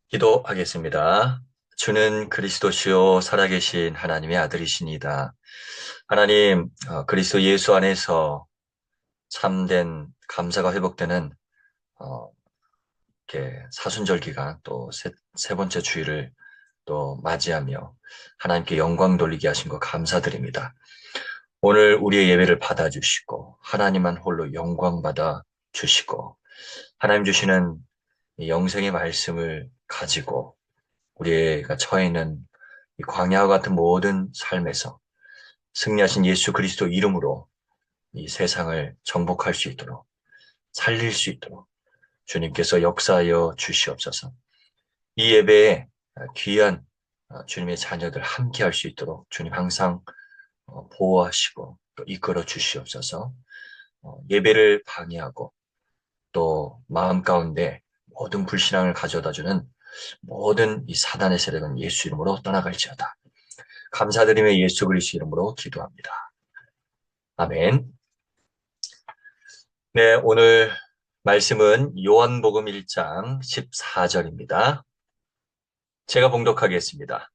기도하겠습니다. 주는 그리스도시요 살아계신 하나님의 아들이시니다. 하나님, 그리스도 예수 안에서 참된 감사가 회복되는 어, 이렇게 사순절 기간 또 세 번째 주일을 또 맞이하며 하나님께 영광 돌리게 하신 것 감사드립니다. 오늘 우리의 예배를 받아주시고 하나님만 홀로 영광 받아 주시고 하나님 주시는 이 영생의 말씀을 가지고 우리가 처해 있는 이 광야와 같은 모든 삶에서 승리하신 예수 그리스도 이름으로 이 세상을 정복할 수 있도록 살릴 수 있도록 주님께서 역사하여 주시옵소서. 이 예배에 귀한 주님의 자녀들 함께 할 수 있도록 주님 항상 보호하시고 또 이끌어 주시옵소서. 예배를 방해하고 또 마음 가운데 모든 불신앙을 가져다주는 모든 이 사단의 세력은 예수 이름으로 떠나갈지어다. 감사드리며 예수 그리스도 이름으로 기도합니다. 아멘. 네, 오늘 말씀은 요한복음 1장 14절입니다. 제가 봉독하겠습니다.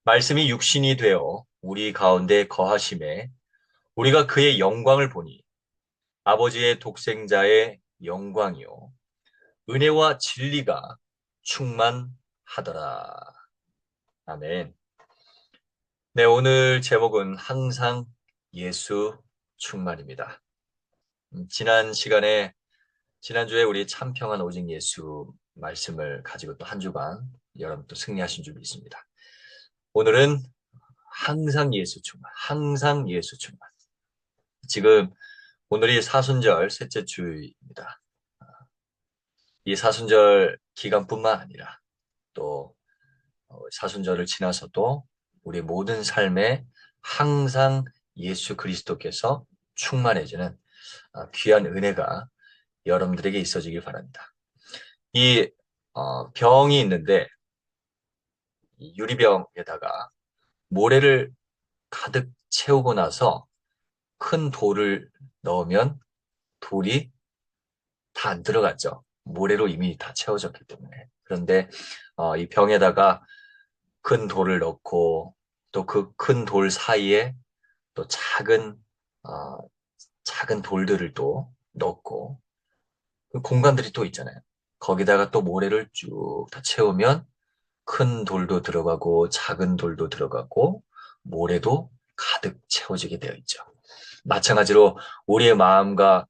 말씀이 육신이 되어 우리 가운데 거하심에 우리가 그의 영광을 보니 아버지의 독생자의 영광이요 은혜와 진리가 충만하더라. 아멘. 네, 오늘 제목은 항상 예수 충만입니다. 지난주에 우리 참평한 오직 예수 말씀을 가지고 또 한 주간 여러분 또 승리하신 줄 믿습니다. 오늘은 항상 예수 충만, 항상 예수 충만. 지금 오늘이 사순절 셋째 주입니다. 이 사순절 기간뿐만 아니라 또 사순절을 지나서도 우리 모든 삶에 항상 예수 그리스도께서 충만해지는 귀한 은혜가 여러분들에게 있어지길 바랍니다. 이 병이 있는데 이 유리병에다가 모래를 가득 채우고 나서 큰 돌을 넣으면 돌이 다 안 들어갔죠. 모래로 이미 다 채워졌기 때문에. 그런데 이 병에다가 큰 돌을 넣고 또 그 큰 돌 사이에 또 어, 작은 돌들을 또 넣고 그 공간들이 또 있잖아요. 거기다가 또 모래를 쭉 다 채우면 큰 돌도 들어가고 작은 돌도 들어가고 모래도 가득 채워지게 되어 있죠. 마찬가지로 우리의 마음과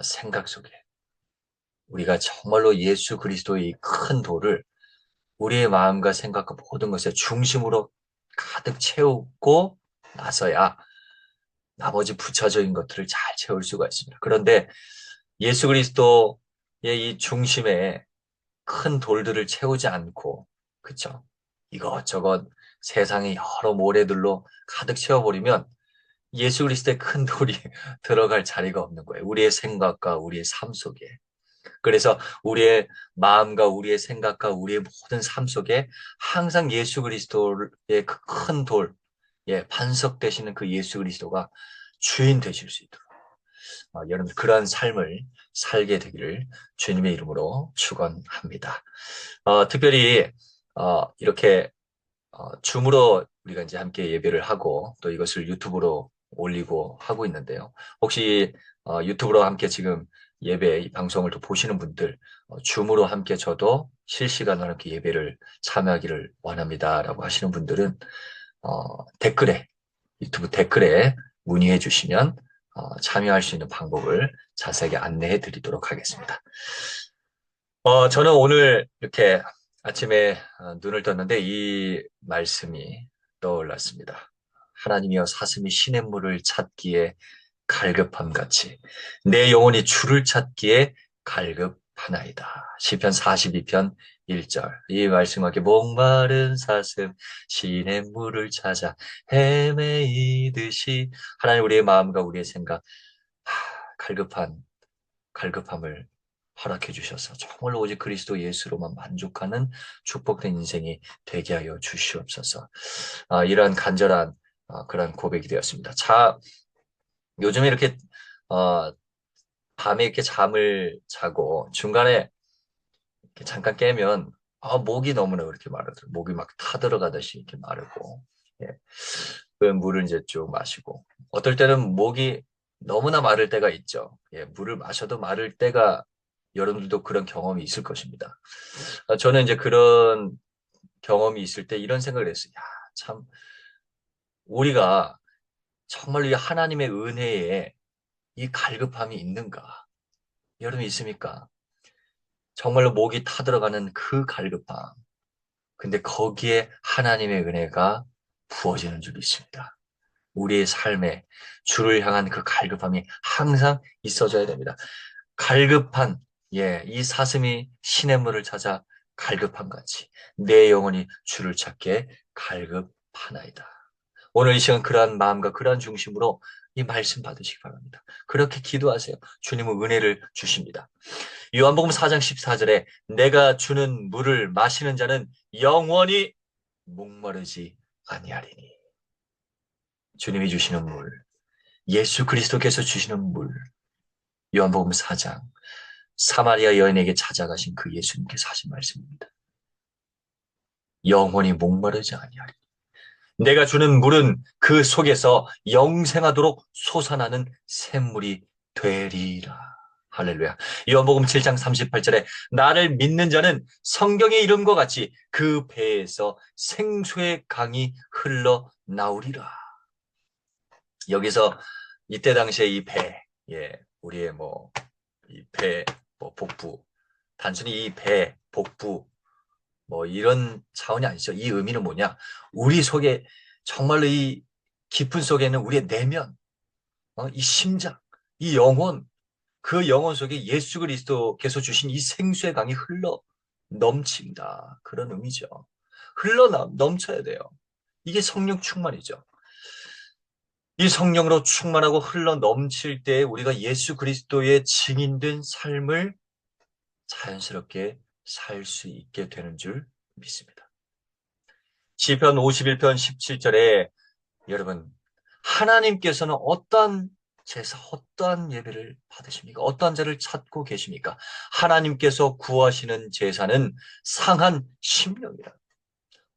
생각 속에 우리가 정말로 예수 그리스도의 이 큰 돌을 우리의 마음과 생각과 모든 것의 중심으로 가득 채우고 나서야 나머지 부차적인 것들을 잘 채울 수가 있습니다. 그런데 예수 그리스도의 이 중심에 큰 돌들을 채우지 않고, 그쵸? 이것저것 세상의 여러 모래들로 가득 채워버리면 예수 그리스도의 큰 돌이 들어갈 자리가 없는 거예요. 우리의 생각과 우리의 삶 속에. 그래서 우리의 마음과 우리의 생각과 우리의 모든 삶 속에 항상 예수 그리스도의 그 큰 돌, 반석 되시는 그 예수 그리스도가 주인 되실 수 있도록 여러분 그러한 삶을 살게 되기를 주님의 이름으로 축원합니다. 특별히 이렇게 줌으로 우리가 이제 함께 예배를 하고 또 이것을 유튜브로 올리고 하고 있는데요. 혹시 유튜브로 함께 지금 예배 이 방송을 또 보시는 분들 줌으로 함께 저도 실시간으로 함께 예배를 참여하기를 원합니다라고 하시는 분들은 댓글에 유튜브 댓글에 문의해 주시면 참여할 수 있는 방법을 자세하게 안내해 드리도록 하겠습니다. 저는 오늘 이렇게 아침에 눈을 떴는데 이 말씀이 떠올랐습니다. 하나님이여 사슴이 시냇물을 찾기에 갈급함 같이 내 영혼이 주를 찾기에 갈급하나이다. 시편 42편 1절. 이 말씀하게 목마른 사슴 시냇물을 찾아 헤매이듯이 하나님 우리의 마음과 우리의 생각 갈급함을 허락해 주셔서 정말로 오직 그리스도 예수로만 만족하는 축복된 인생이 되게 하여 주시옵소서. 이러한 간절한 그런 고백이 되었습니다. 요즘에 이렇게 어, 밤에 이렇게 잠을 자고 중간에 이렇게 잠깐 깨면 목이 너무나 그렇게 마르더라고요. 목이 막 타들어가듯이 이렇게 마르고, 예. 그 물을 이제 쭉 마시고, 어떨 때는 목이 너무나 마를 때가 있죠. 예, 물을 마셔도 마를 때가 여러분들도 그런 경험이 있을 것입니다. 저는 이제 그런 경험이 있을 때 이런 생각을 했어요. 야, 참, 우리가 정말로 이 하나님의 은혜에 이 갈급함이 있는가? 여러분 있습니까? 정말로 목이 타들어가는 그 갈급함. 근데 거기에 하나님의 은혜가 부어지는 줄 믿습니다. 우리의 삶에 주를 향한 그 갈급함이 항상 있어져야 됩니다. 갈급한, 이 사슴이 시냇물을 찾아 갈급한 같이 내 영혼이 주를 찾게 갈급하나이다. 오늘 이 시간 그러한 마음과 그러한 중심으로 이 말씀 받으시기 바랍니다. 그렇게 기도하세요. 주님은 은혜를 주십니다. 요한복음 4장 14절에 내가 주는 물을 마시는 자는 영원히 목마르지 아니하리니. 주님이 주시는 물, 예수 그리스도께서 주시는 물, 요한복음 4장 사마리아 여인에게 찾아가신 그 예수님께서 하신 말씀입니다. 영원히 목마르지 아니하리니. 내가 주는 물은 그 속에서 영생하도록 솟아나는 샘물이 되리라. 할렐루야. 요한복음 7장 38절에 나를 믿는 자는 성경의 이름과 같이 그 배에서 생수의 강이 흘러나오리라. 여기서 이때 당시에 이 배, 우리의 이 배, 복부, 단순히 이 배, 복부, 이런 차원이 아니죠. 이 의미는 뭐냐? 우리 속에 정말로 이 깊은 속에는 우리의 내면, 이 심장, 이 영혼, 그 영혼 속에 예수 그리스도께서 주신 이 생수의 강이 흘러 넘친다. 그런 의미죠. 넘쳐야 돼요. 이게 성령 충만이죠. 이 성령으로 충만하고 흘러 넘칠 때 우리가 예수 그리스도의 증인된 삶을 자연스럽게 살 수 있게 되는 줄 믿습니다. 시편 51편 17절에 여러분 하나님께서는 어떠한 제사, 어떠한 예배를 받으십니까? 어떠한 자를 찾고 계십니까? 하나님께서 구하시는 제사는 상한 심령이라.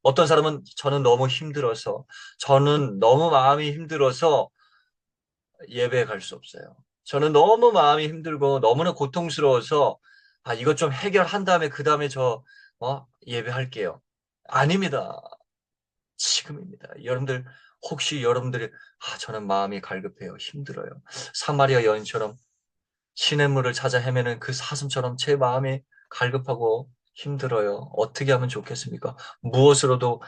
어떤 사람은 저는 너무 힘들어서, 저는 너무 마음이 힘들어서 예배에 갈 수 없어요. 저는 너무 마음이 힘들고 너무나 고통스러워서 이것 좀 해결한 다음에 그 다음에 예배할게요. 아닙니다. 지금입니다. 여러분들 혹시 여러분들이 저는 마음이 갈급해요. 힘들어요. 사마리아 여인처럼 시냇물을 찾아 헤매는 그 사슴처럼 제 마음이 갈급하고 힘들어요. 어떻게 하면 좋겠습니까? 무엇으로도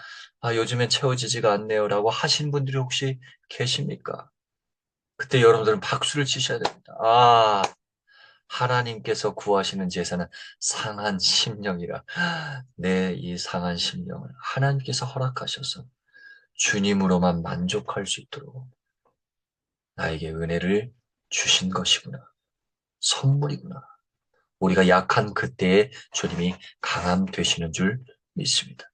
요즘에 채워지지가 않네요라고 하신 분들이 혹시 계십니까? 그때 여러분들은 박수를 치셔야 됩니다. 하나님께서 구하시는 제사는 상한 심령이라. 내 이 상한 심령을 하나님께서 허락하셔서 주님으로만 만족할 수 있도록 나에게 은혜를 주신 것이구나. 선물이구나. 우리가 약한 그때에 주님이 강함 되시는 줄 믿습니다.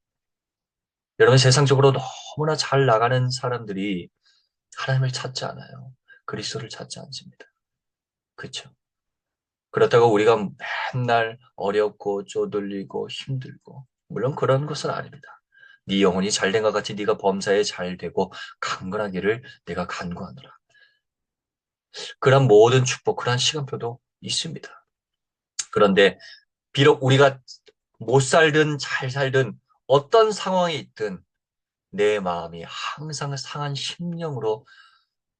여러분 세상적으로 너무나 잘 나가는 사람들이 하나님을 찾지 않아요. 그리스도를 찾지 않습니다. 그렇죠? 그렇다고 우리가 맨날 어렵고 쪼들리고 힘들고 물론 그런 것은 아닙니다. 네 영혼이 잘된 것 같이 네가 범사에 잘되고 강건하기를 내가 간구하노라. 그런 모든 축복, 그런 시간표도 있습니다. 그런데 비록 우리가 못 살든 잘 살든 어떤 상황이 있든 내 마음이 항상 상한 심령으로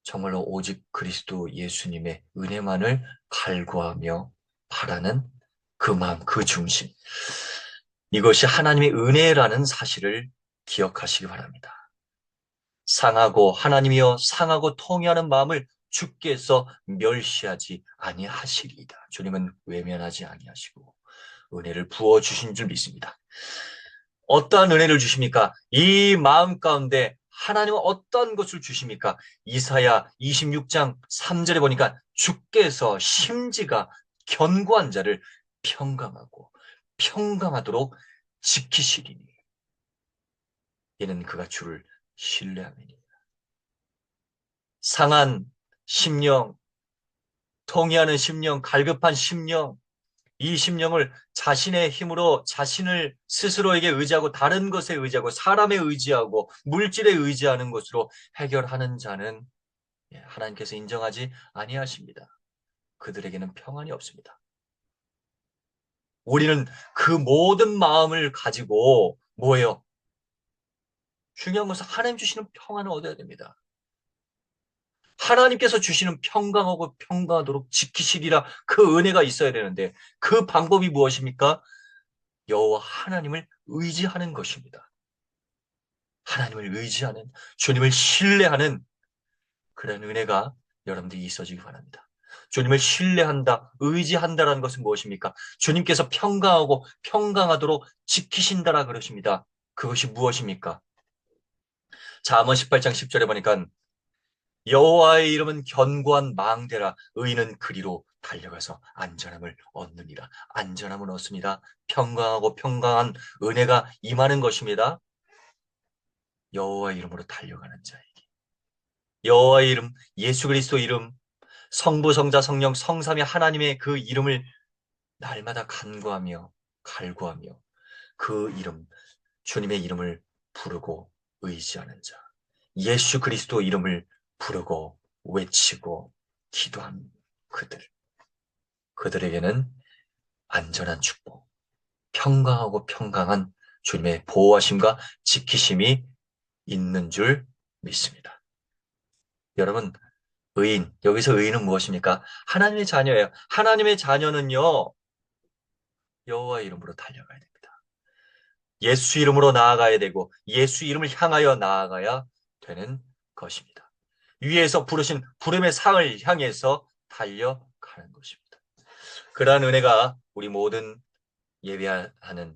정말로 오직 그리스도 예수님의 은혜만을 갈구하며 바라는 그 마음, 그 중심. 이것이 하나님의 은혜라는 사실을 기억하시기 바랍니다. 상하고 하나님이여 상하고 통회하는 마음을 주께서 멸시하지 아니하시리이다. 주님은 외면하지 아니하시고 은혜를 부어 주신 줄 믿습니다. 어떠한 은혜를 주십니까? 이 마음 가운데 하나님은 어떤 것을 주십니까? 이사야 26장 3절에 보니까 주께서 심지가 견고한 자를 평강하고 평강하도록 지키시리니 이는 그가 주를 신뢰함이니 상한 심령, 통회하는 심령, 갈급한 심령 이 심령을 자신의 힘으로 자신을 스스로에게 의지하고 다른 것에 의지하고 사람에 의지하고 물질에 의지하는 것으로 해결하는 자는 하나님께서 인정하지 아니하십니다. 그들에게는 평안이 없습니다. 우리는 그 모든 마음을 가지고 뭐예요? 중요한 것은 하나님 주시는 평안을 얻어야 됩니다. 하나님께서 주시는 평강하고 평강하도록 지키시리라 그 은혜가 있어야 되는데 그 방법이 무엇입니까? 여호와 하나님을 의지하는 것입니다. 하나님을 의지하는, 주님을 신뢰하는 그런 은혜가 여러분들이 있어지기 바랍니다. 주님을 신뢰한다, 의지한다라는 것은 무엇입니까? 주님께서 평강하고 평강하도록 지키신다라 그러십니다. 그것이 무엇입니까? 잠언 18장 10절에 보니까 여호와의 이름은 견고한 망대라 의인은 그리로 달려가서 안전함을 얻느니라. 안전함을 얻습니다. 평강하고 평강한 은혜가 임하는 것입니다. 여호와의 이름으로 달려가는 자에게. 여호와의 이름, 예수 그리스도 이름, 성부, 성자, 성령, 성삼위 하나님의 그 이름을 날마다 간구하며 갈구하며 그 이름, 주님의 이름을 부르고 의지하는 자. 예수 그리스도 이름을 부르고 외치고 기도한 그들. 그들에게는 안전한 축복, 평강하고 평강한 주님의 보호하심과 지키심이 있는 줄 믿습니다. 여러분, 의인, 여기서 의인은 무엇입니까? 하나님의 자녀예요. 하나님의 자녀는요, 여호와 이름으로 달려가야 됩니다. 예수 이름으로 나아가야 되고 예수 이름을 향하여 나아가야 되는 것입니다. 위에서 부르신 부름의 상을 향해서 달려가는 것입니다. 그러한 은혜가 우리 모든 예배하는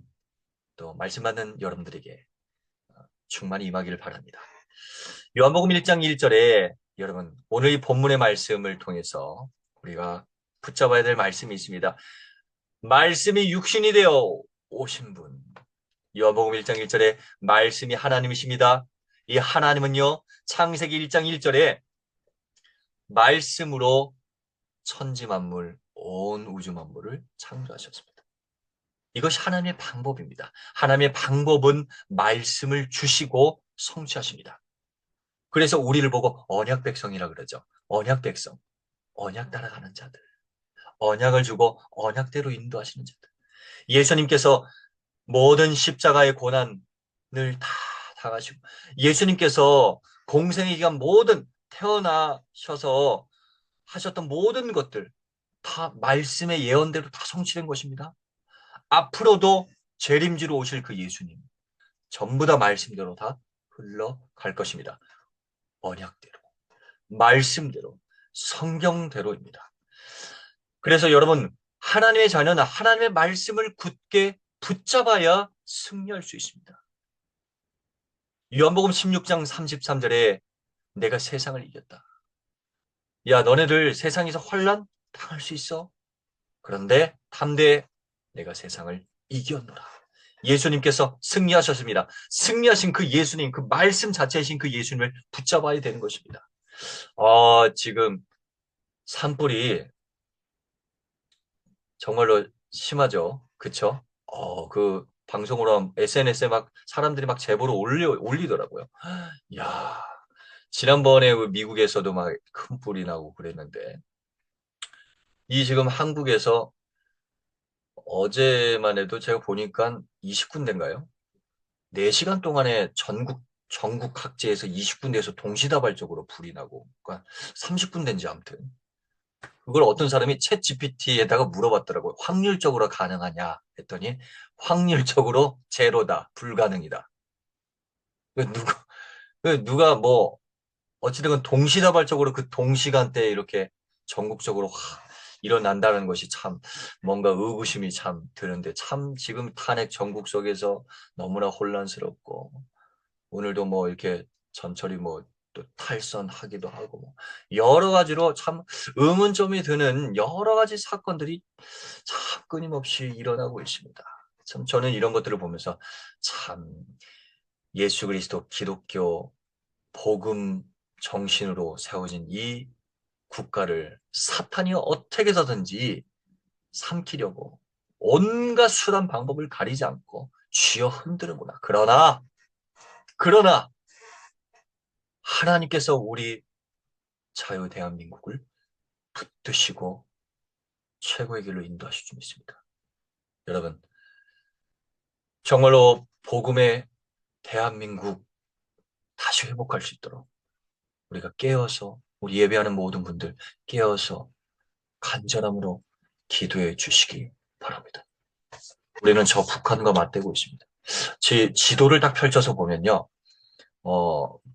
또 말씀 받는 여러분들에게 충만히 임하기를 바랍니다. 요한복음 1장 1절에 여러분 오늘 이 본문의 말씀을 통해서 우리가 붙잡아야 될 말씀이 있습니다. 말씀이 육신이 되어 오신 분. 요한복음 1장 1절에 말씀이 하나님이십니다. 이 하나님은요 창세기 1장 1절에 말씀으로 천지 만물 온 우주 만물을 창조하셨습니다. 이것이 하나님의 방법입니다. 하나님의 방법은 말씀을 주시고 성취하십니다. 그래서 우리를 보고 언약 백성이라 그러죠. 언약 백성, 언약 따라가는 자들, 언약을 주고 언약대로 인도하시는 자들. 예수님께서 모든 십자가의 고난을 다 당하시고 예수님께서 공생의 기간 모든 태어나셔서 하셨던 모든 것들 다 말씀의 예언대로 다 성취된 것입니다. 앞으로도 재림지로 오실 그 예수님 전부 다 말씀대로 다 흘러갈 것입니다. 언약대로, 말씀대로, 성경대로입니다. 그래서 여러분 하나님의 자녀는 하나님의 말씀을 굳게 붙잡아야 승리할 수 있습니다. 요한복음 16장 33절에 내가 세상을 이겼다. 야, 너네들 세상에서 환난 당할 수 있어. 그런데 담대해 내가 세상을 이겼노라. 예수님께서 승리하셨습니다. 승리하신 그 예수님, 그 말씀 자체이신 그 예수님을 붙잡아야 되는 것입니다. 지금 산불이 정말로 심하죠. 그쵸? 그 방송으로 SNS에 막 사람들이 막 제보로 올리더라고요. 야, 지난번에 미국에서도 막 큰 불이 나고 그랬는데 이 지금 한국에서 어제만 해도 제가 보니까 20군데인가요? 4시간 동안에 전국 각지에서 20군데에서 동시다발적으로 불이 나고, 그러니까 30군데인지 아무튼. 그걸 어떤 사람이 챗 GPT에다가 물어봤더라고요. 확률적으로 가능하냐 했더니 확률적으로 제로다, 불가능이다. 누가, 누가 뭐, 어찌됐건 동시다발적으로 그 동시간대에 이렇게 전국적으로 일어난다는 것이 참 뭔가 의구심이 참 드는데 참 지금 탄핵 전국 속에서 너무나 혼란스럽고 오늘도 뭐 이렇게 전철이 뭐 또 탈선하기도 하고 뭐 여러 가지로 참 의문점이 드는 여러 가지 사건들이 참 끊임없이 일어나고 있습니다. 참 저는 이런 것들을 보면서 참 예수 그리스도 기독교 복음 정신으로 세워진 이 국가를 사탄이 어떻게 해서든지 삼키려고 온갖 수단 방법을 가리지 않고 쥐어 흔드는구나. 그러나 하나님께서 우리 자유 대한민국을 붙드시고 최고의 길로 인도하실 줄 믿습니다. 여러분, 정말로 복음의 대한민국 다시 회복할 수 있도록 우리가 깨어서, 우리 예배하는 모든 분들 깨어서 간절함으로 기도해 주시기 바랍니다. 우리는 저 북한과 맞대고 있습니다. 지도를 딱 펼쳐서 보면요.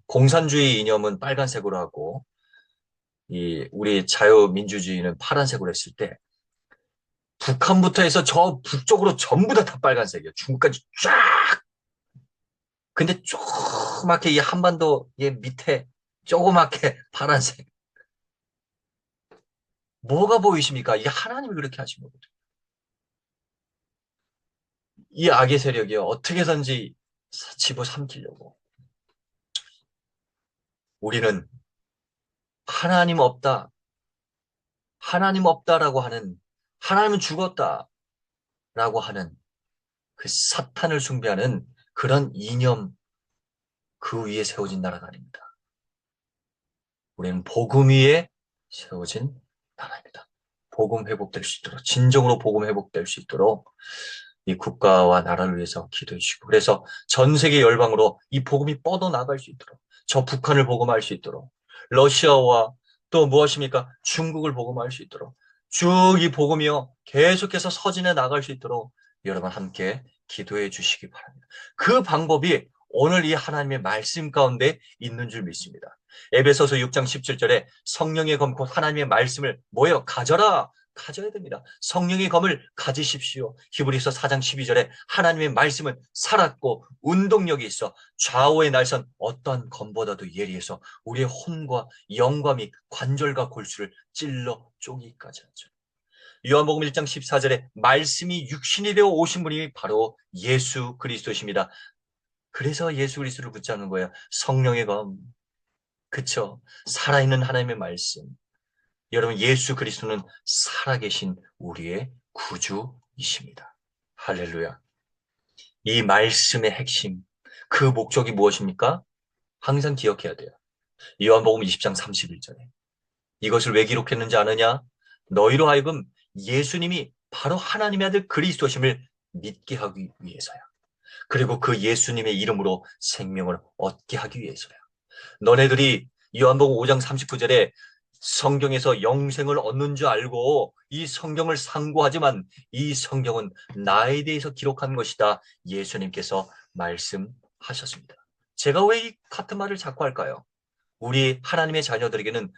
공산주의 이념은 빨간색으로 하고, 우리 자유민주주의는 파란색으로 했을 때, 북한부터 해서 저 북쪽으로 전부 다 빨간색이에요. 중국까지 쫙! 근데 조그맣게 이 한반도 밑에 조그맣게 파란색. 뭐가 보이십니까? 이게 하나님이 그렇게 하신 거거든요. 이 악의 세력이요. 어떻게든지 집어삼키려고. 우리는 하나님 없다. 하나님 없다라고 하는, 하나님은 죽었다라고 하는 그 사탄을 숭배하는 그런 이념 그 위에 세워진 나라가 아닙니다. 우리는 복음 위에 세워진 나라입니다. 복음 회복될 수 있도록, 진정으로 복음 회복될 수 있도록 이 국가와 나라를 위해서 기도해 주시고, 그래서 전 세계 열방으로 이 복음이 뻗어나갈 수 있도록, 저 북한을 복음할 수 있도록, 러시아와 또 무엇입니까? 중국을 복음할 수 있도록, 쭉 이 복음이요 계속해서 서진해 나갈 수 있도록 여러분 함께 기도해 주시기 바랍니다. 그 방법이 오늘 이 하나님의 말씀 가운데 있는 줄 믿습니다. 에베소서 6장 17절에 성령의 검 곧 하나님의 말씀을 뭐예요? 가져야 됩니다. 성령의 검을 가지십시오. 히브리서 4장 12절에 하나님의 말씀은 살았고 운동력이 있어 좌우의 날선 어떠한 검보다도 예리해서 우리의 혼과 영과 및 관절과 골수를 찔러 쪼기까지 하죠. 요한복음 1장 14절에 말씀이 육신이 되어 오신 분이 바로 예수 그리스도십니다. 그래서 예수 그리스도를 붙잡는 거예요. 성령의 검. 그쵸? 살아있는 하나님의 말씀. 여러분, 예수 그리스도는 살아계신 우리의 구주이십니다. 할렐루야. 이 말씀의 핵심, 그 목적이 무엇입니까? 항상 기억해야 돼요. 요한복음 20장 31절에 이것을 왜 기록했는지 아느냐? 너희로 하여금 예수님이 바로 하나님의 아들 그리스도심을 믿게 하기 위해서야. 그리고 그 예수님의 이름으로 생명을 얻게 하기 위해서야. 너네들이 요한복음 5장 39절에 성경에서 영생을 얻는 줄 알고 이 성경을 상고하지만 이 성경은 나에 대해서 기록한 것이다. 예수님께서 말씀하셨습니다. 제가 왜 이 같은 말을 자꾸 할까요? 우리 하나님의 자녀들에게는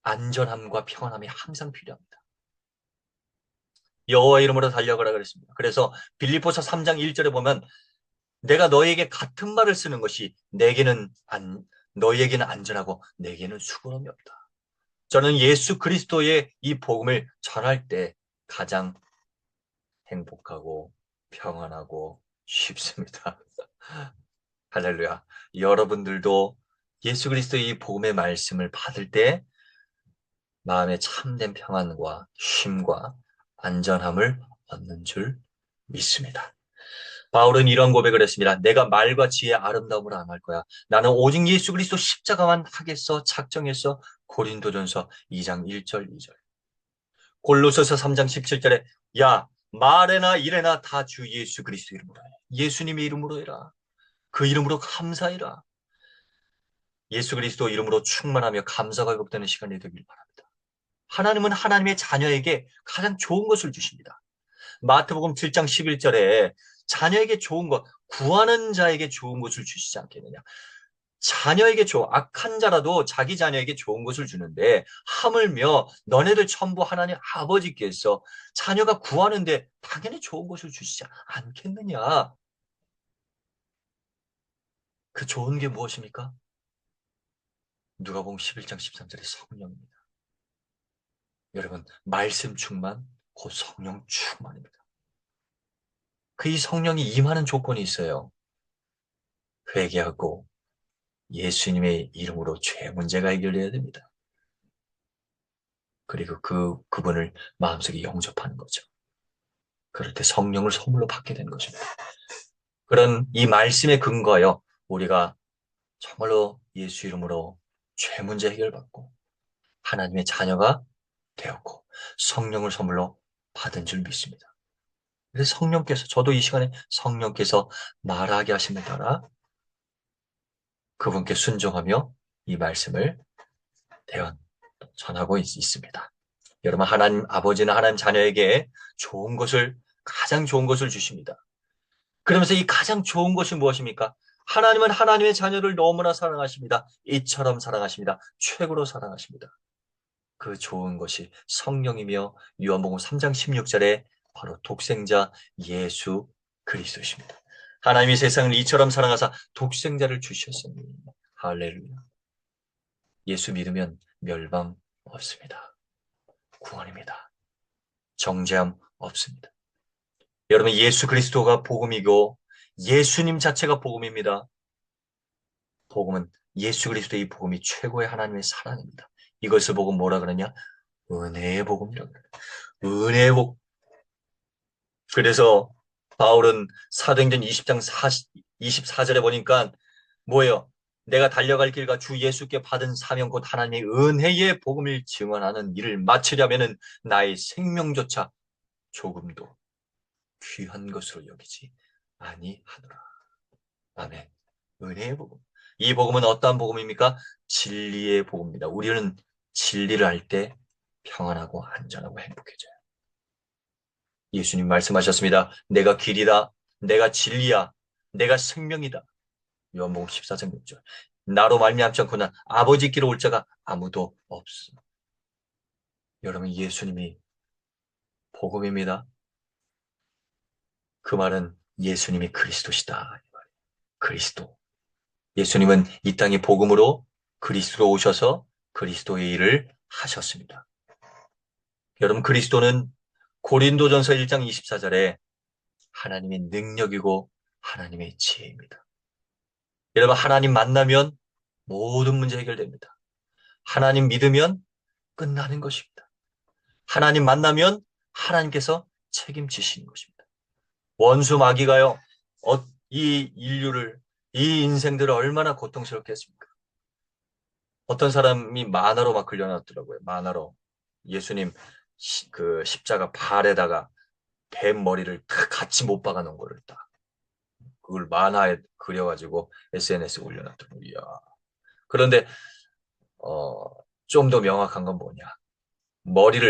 안전함과 평안함이 항상 필요합니다. 여호와 이름으로 달려가라 그랬습니다. 그래서 빌립보서 3장 1절에 보면 내가 너에게 같은 말을 쓰는 것이 너희에게는 안전하고 내게는 수고함이 없다. 저는 예수 그리스도의 이 복음을 전할 때 가장 행복하고 평안하고 쉽습니다. 할렐루야. 여러분들도 예수 그리스도의 이 복음의 말씀을 받을 때 마음에 참된 평안과 쉼과 안전함을 얻는 줄 믿습니다. 바울은 이런 고백을 했습니다. 내가 말과 지혜의 아름다움을 안 할 거야. 나는 오직 예수 그리스도 십자가만 하겠어 작정했어. 고린도전서 2장 1절 2절. 골로새서 3장 17절에 야 말에나 일에나 다 주 예수 그리스도 이름으로 해. 예수님의 이름으로 해라. 그 이름으로 감사해라. 예수 그리스도 이름으로 충만하며 감사가 회복되는 시간이 되길 바랍니다. 하나님은 하나님의 자녀에게 가장 좋은 것을 주십니다. 마태복음 7장 11절에 자녀에게 좋은 것, 구하는 자에게 좋은 것을 주시지 않겠느냐. 자녀에게 악한 자라도 자기 자녀에게 좋은 것을 주는데 하물며 너네들 전부 하나님 아버지께서 자녀가 구하는데 당연히 좋은 것을 주시지 않겠느냐. 그 좋은 게 무엇입니까? 누가복음 11장 13절의 성령입니다. 여러분, 말씀 충만, 곧 성령 충만입니다. 그 이 성령이 임하는 조건이 있어요. 회개하고 예수님의 이름으로 죄 문제가 해결돼야 됩니다. 그리고 그분을 마음속에 영접하는 거죠. 그럴 때 성령을 선물로 받게 되는 것입니다. 그런 이 말씀에 근거하여 우리가 정말로 예수 이름으로 죄 문제 해결받고 하나님의 자녀가 되었고 성령을 선물로 받은 줄 믿습니다. 그래서 성령께서 저도 이 시간에 성령께서 말하게 하심을 따라 그분께 순종하며 이 말씀을 대언 전하고 있습니다. 여러분 하나님 아버지는 하나님 자녀에게 좋은 것을 가장 좋은 것을 주십니다. 그러면서 이 가장 좋은 것이 무엇입니까? 하나님은 하나님의 자녀를 너무나 사랑하십니다. 이처럼 사랑하십니다. 최고로 사랑하십니다. 그 좋은 것이 성령이며 요한복음 3장 16절에 바로 독생자 예수 그리스도십니다. 하나님이 세상을 이처럼 사랑하사 독생자를 주셨습니다. 할렐루야. 예수 믿으면 멸망 없습니다. 구원입니다. 정죄함 없습니다. 여러분 예수 그리스도가 복음이고 예수님 자체가 복음입니다. 복음은 예수 그리스도의 복음이 최고의 하나님의 사랑입니다. 이것을 보고 뭐라 그러냐? 은혜의 복음이라고 그래요. 은혜의 복음. 그래서 바울은 사도행전 20장 24절에 보니까 뭐예요? 내가 달려갈 길과 주 예수께 받은 사명 곧 하나님의 은혜의 복음을 증언하는 일을 마치려면은 나의 생명조차 조금도 귀한 것으로 여기지 아니하노라. 아멘. 은혜의 복음. 이 복음은 어떠한 복음입니까? 진리의 복음입니다. 우리는 진리를 할 때 평안하고 안전하고 행복해져요. 예수님 말씀하셨습니다. 내가 길이다. 내가 진리야. 내가 생명이다. 요한복음 14장 6절. 나로 말미암지 않고는 아버지께로 올 자가 아무도 없어. 여러분 예수님이 복음입니다. 그 말은 예수님이 그리스도시다. 그리스도. 예수님은 이 땅에 복음으로 그리스도로 오셔서 그리스도의 일을 하셨습니다. 여러분 그리스도는 고린도전서 1장 24절에 하나님의 능력이고 하나님의 지혜입니다. 여러분 하나님 만나면 모든 문제 해결됩니다. 하나님 믿으면 끝나는 것입니다. 하나님 만나면 하나님께서 책임지시는 것입니다. 원수 마귀가요. 이 인류를 이 인생들을 얼마나 고통스럽게 했습니까? 어떤 사람이 만화로 막 그려놨더라고요. 만화로 예수님 그 십자가 발에다가 뱀 머리를 다 같이 못 박아 놓은 거를 딱 그걸 만화에 그려가지고 SNS에 올려놨더라고요. 이야. 그런데 좀 더 명확한 건 뭐냐?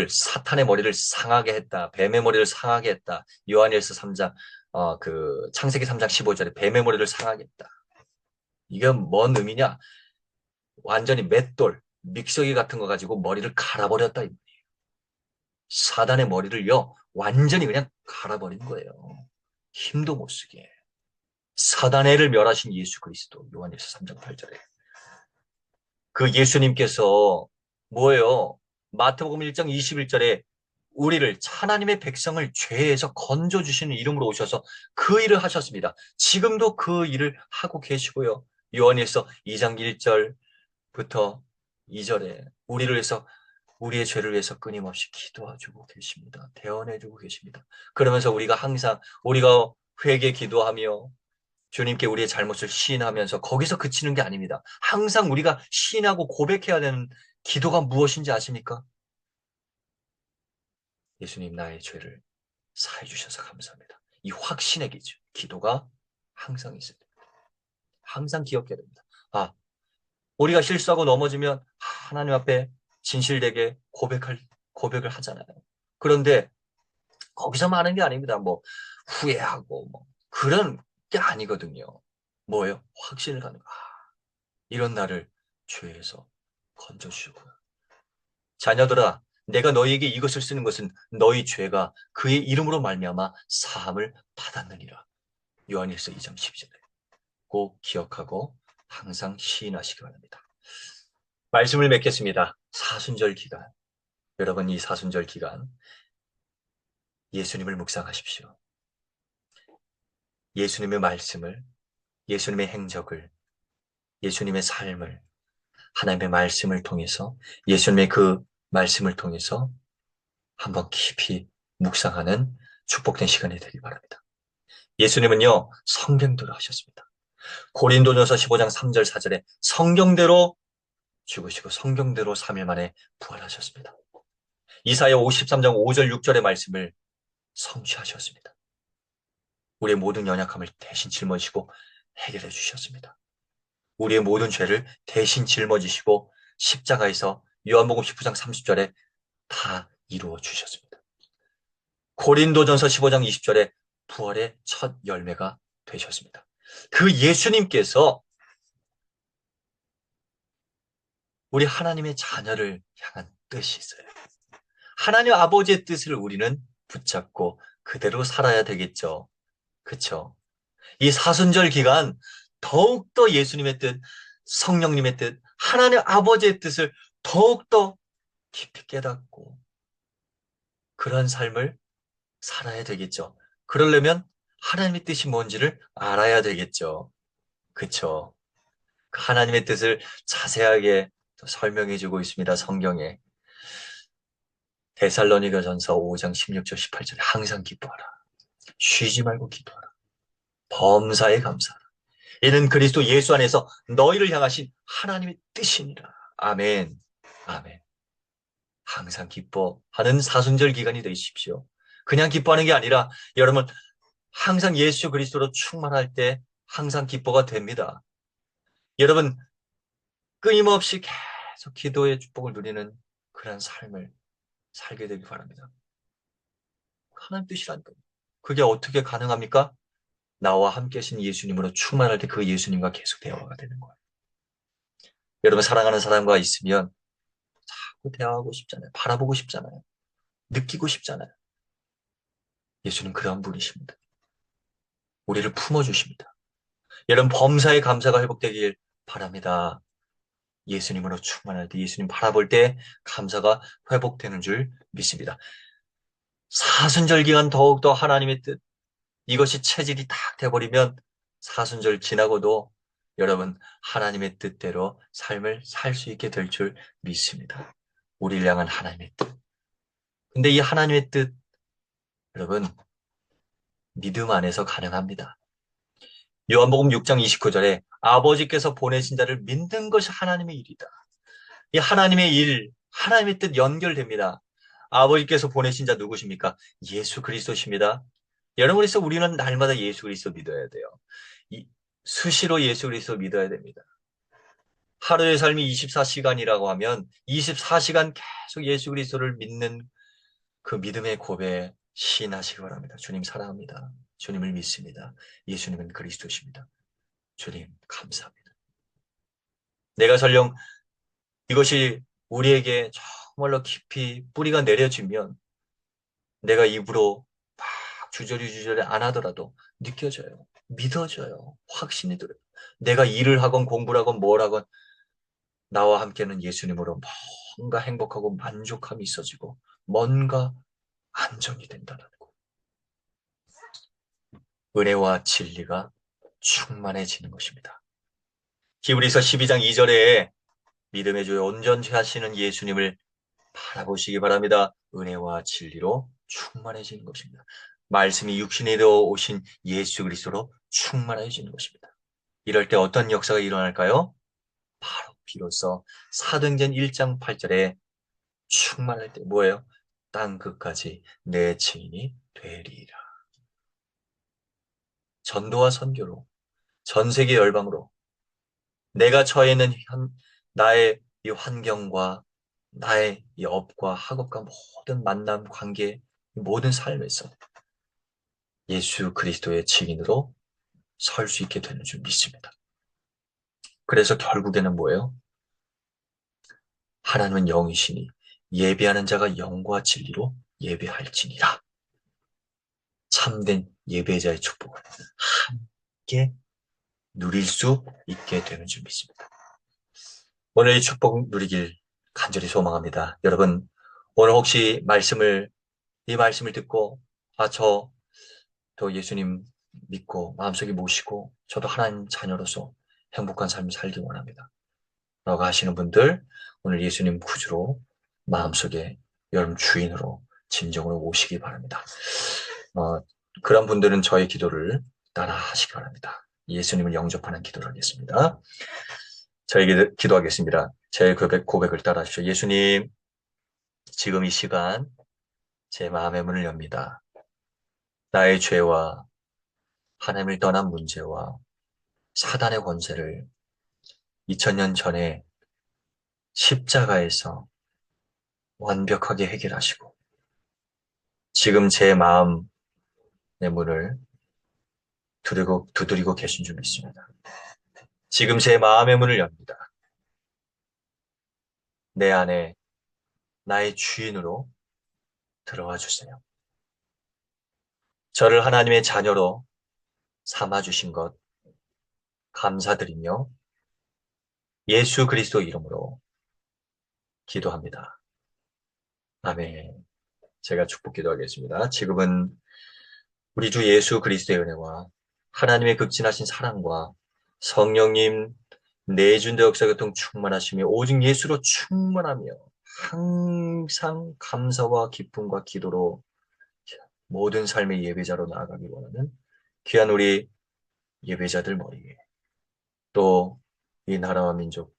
사탄의 머리를 상하게 했다. 뱀의 머리를 상하게 했다. 요한일서 3장 그 창세기 3장 15절에 뱀의 머리를 상하게 했다. 이게 뭔 의미냐? 완전히 맷돌, 믹서기 같은 거 가지고 머리를 갈아버렸다. 사단의 머리를요, 완전히 그냥 갈아버린 거예요. 힘도 못 쓰게. 사단의 애를 멸하신 예수 그리스도, 요한일서 3장 8절에. 그 예수님께서 뭐예요? 마태복음 1장 21절에 우리를 하나님의 백성을 죄에서 건져주시는 이름으로 오셔서 그 일을 하셨습니다. 지금도 그 일을 하고 계시고요. 요한일서 2장 1절부터 2절에 우리를 위해서 우리의 죄를 위해서 끊임없이 기도해주고 계십니다. 대언해주고 계십니다. 그러면서 우리가 항상 우리가 회개 기도하며 주님께 우리의 잘못을 시인하면서 거기서 그치는 게 아닙니다. 항상 우리가 시인하고 고백해야 되는 기도가 무엇인지 아십니까? 예수님 나의 죄를 사해 주셔서 감사합니다. 이 확신의 기도가 항상 있어야 됩니다. 항상 기억해야 됩니다. 우리가 실수하고 넘어지면 하나님 앞에 진실되게 고백을 하잖아요. 그런데 거기서 많은 게 아닙니다. 뭐 후회하고 뭐 그런 게 아니거든요. 뭐예요? 확신을 갖는 거. 이런 나를 죄에서 건져주고 자녀들아 내가 너희에게 이것을 쓰는 것은 너희 죄가 그의 이름으로 말미암아 사함을 받았느니라. 요한일서 2장 12절에 꼭 기억하고 항상 시인하시기 바랍니다. 말씀을 맺겠습니다. 사순절 기간. 여러분 이 사순절 기간 예수님을 묵상하십시오. 예수님의 말씀을, 예수님의 행적을, 예수님의 삶을 하나님의 말씀을 통해서 예수님의 그 말씀을 통해서 한번 깊이 묵상하는 축복된 시간이 되길 바랍니다. 예수님은요, 성경대로 하셨습니다. 고린도전서 15장 3절 4절에 성경대로 죽으시고 성경대로 3일 만에 부활하셨습니다. 이사야 53장 5절 6절의 말씀을 성취하셨습니다. 우리의 모든 연약함을 대신 짊어지시고 해결해 주셨습니다. 우리의 모든 죄를 대신 짊어지시고 십자가에서 요한복음 19장 30절에 다 이루어 주셨습니다. 고린도전서 15장 20절에 부활의 첫 열매가 되셨습니다. 그 예수님께서 우리 하나님의 자녀를 향한 뜻이 있어요. 하나님 아버지의 뜻을 우리는 붙잡고 그대로 살아야 되겠죠. 그렇죠? 이 사순절 기간 더욱더 예수님의 뜻, 성령님의 뜻, 하나님 아버지의 뜻을 더욱더 깊이 깨닫고 그런 삶을 살아야 되겠죠. 그러려면 하나님의 뜻이 뭔지를 알아야 되겠죠. 그렇죠? 하나님의 뜻을 자세하게 설명해 주고 있습니다. 성경에. 데살로니가전서 5장 16절 18절에 항상 기뻐하라. 쉬지 말고 기도하라. 범사에 감사하라. 이는 그리스도 예수 안에서 너희를 향하신 하나님의 뜻이니라. 아멘. 아멘. 항상 기뻐하는 사순절 기간이 되십시오. 그냥 기뻐하는 게 아니라 여러분 항상 예수 그리스도로 충만할 때 항상 기뻐가 됩니다. 여러분 끊임없이 계속 기도의 축복을 누리는 그런 삶을 살게 되기 바랍니다. 하나님 뜻이라니까요. 그게 어떻게 가능합니까? 나와 함께 하신 예수님으로 충만할 때 그 예수님과 계속 대화가 되는 거예요. 여러분 사랑하는 사람과 있으면 자꾸 대화하고 싶잖아요. 바라보고 싶잖아요. 느끼고 싶잖아요. 예수님 그런 분이십니다. 우리를 품어주십니다. 여러분 범사의 감사가 회복되길 바랍니다. 예수님으로 충만할 때 예수님 바라볼 때 감사가 회복되는 줄 믿습니다. 사순절 기간 더욱더 하나님의 뜻 이것이 체질이 딱 돼버리면 사순절 지나고도 여러분 하나님의 뜻대로 삶을 살 수 있게 될 줄 믿습니다. 우리를 향한 하나님의 뜻. 근데 이 하나님의 뜻 여러분 믿음 안에서 가능합니다. 요한복음 6장 29절에 아버지께서 보내신 자를 믿는 것이 하나님의 일이다. 이 하나님의 일, 하나님의 뜻 연결됩니다. 아버지께서 보내신 자 누구십니까? 예수 그리스도십니다. 여러분 그래서 우리는 날마다 예수 그리스도 믿어야 돼요. 수시로 예수 그리스도 믿어야 됩니다. 하루의 삶이 24시간이라고 하면 24시간 계속 예수 그리스도를 믿는 그 믿음의 고백 시인하시기 바랍니다. 주님 사랑합니다. 주님을 믿습니다. 예수님은 그리스도십니다. 주님 감사합니다. 내가 설령 이것이 우리에게 정말로 깊이 뿌리가 내려지면 내가 입으로 막 주저리 안 하더라도 느껴져요. 믿어져요. 확신이 들어요. 내가 일을 하건 공부를 하건 뭘 하건 나와 함께는 예수님으로 뭔가 행복하고 만족함이 있어지고 뭔가 안정이 된다는 거. 은혜와 진리가 충만해지는 것입니다. 히브리서 12장 2절에 믿음의 주에 온전히 하시는 예수님을 바라보시기 바랍니다. 은혜와 진리로 충만해지는 것입니다. 말씀이 육신이 되어 오신 예수 그리스도로 충만해지는 것입니다. 이럴 때 어떤 역사가 일어날까요? 바로 비로소 사도행전 1장 8절에 충만할 때 뭐예요? 땅 끝까지 내 증인이 되리라. 전도와 선교로 전 세계 열방으로 내가 처해 있는 나의 이 환경과 나의 이 업과 학업과 모든 만남 관계 모든 삶에서 예수 그리스도의 증인으로 설 수 있게 되는 줄 믿습니다. 그래서 결국에는 뭐예요? 하나님은 영이시니 예배하는 자가 영과 진리로 예배할지니라. 참된 예배자의 축복을 함께 누릴 수 있게 되는 줄 믿습니다. 오늘 이 축복 누리길 간절히 소망합니다. 여러분, 오늘 혹시 이 말씀을 듣고, 또 예수님 믿고, 마음속에 모시고, 저도 하나님 자녀로서 행복한 삶을 살기 원합니다. 라고 하시는 분들, 오늘 예수님 구주로, 마음속에 여러분 주인으로, 진정으로 오시기 바랍니다. 어, 그런 분들은 저의 기도를 따라 하시기 바랍니다. 예수님을 영접하는 기도를 하겠습니다. 저에게 기도하겠습니다. 제 고백을 따라 하십시오. 예수님, 지금 이 시간 제 마음의 문을 엽니다. 나의 죄와 하나님을 떠난 문제와 사단의 권세를 2000년 전에 십자가에서 완벽하게 해결하시고 지금 제 마음의 문을 두드리고 계신 줄 믿습니다. 지금 제 마음의 문을 엽니다. 내 안에 나의 주인으로 들어와 주세요. 저를 하나님의 자녀로 삼아주신 것 감사드리며 예수 그리스도 이름으로 기도합니다. 아멘. 제가 축복 기도하겠습니다. 지금은 우리 주 예수 그리스도의 은혜와 하나님의 극진하신 사랑과 성령님 내준대 역사 교통 충만하시며 오직 예수로 충만하며 항상 감사와 기쁨과 기도로 모든 삶의 예배자로 나아가기 원하는 귀한 우리 예배자들 머리에 또 이 나라와 민족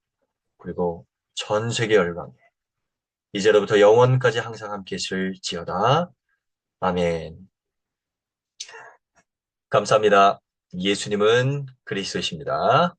그리고 전 세계 열방에 이제로부터 영원까지 항상 함께 있을지어다. 아멘. 감사합니다. 예수님은 그리스도이십니다.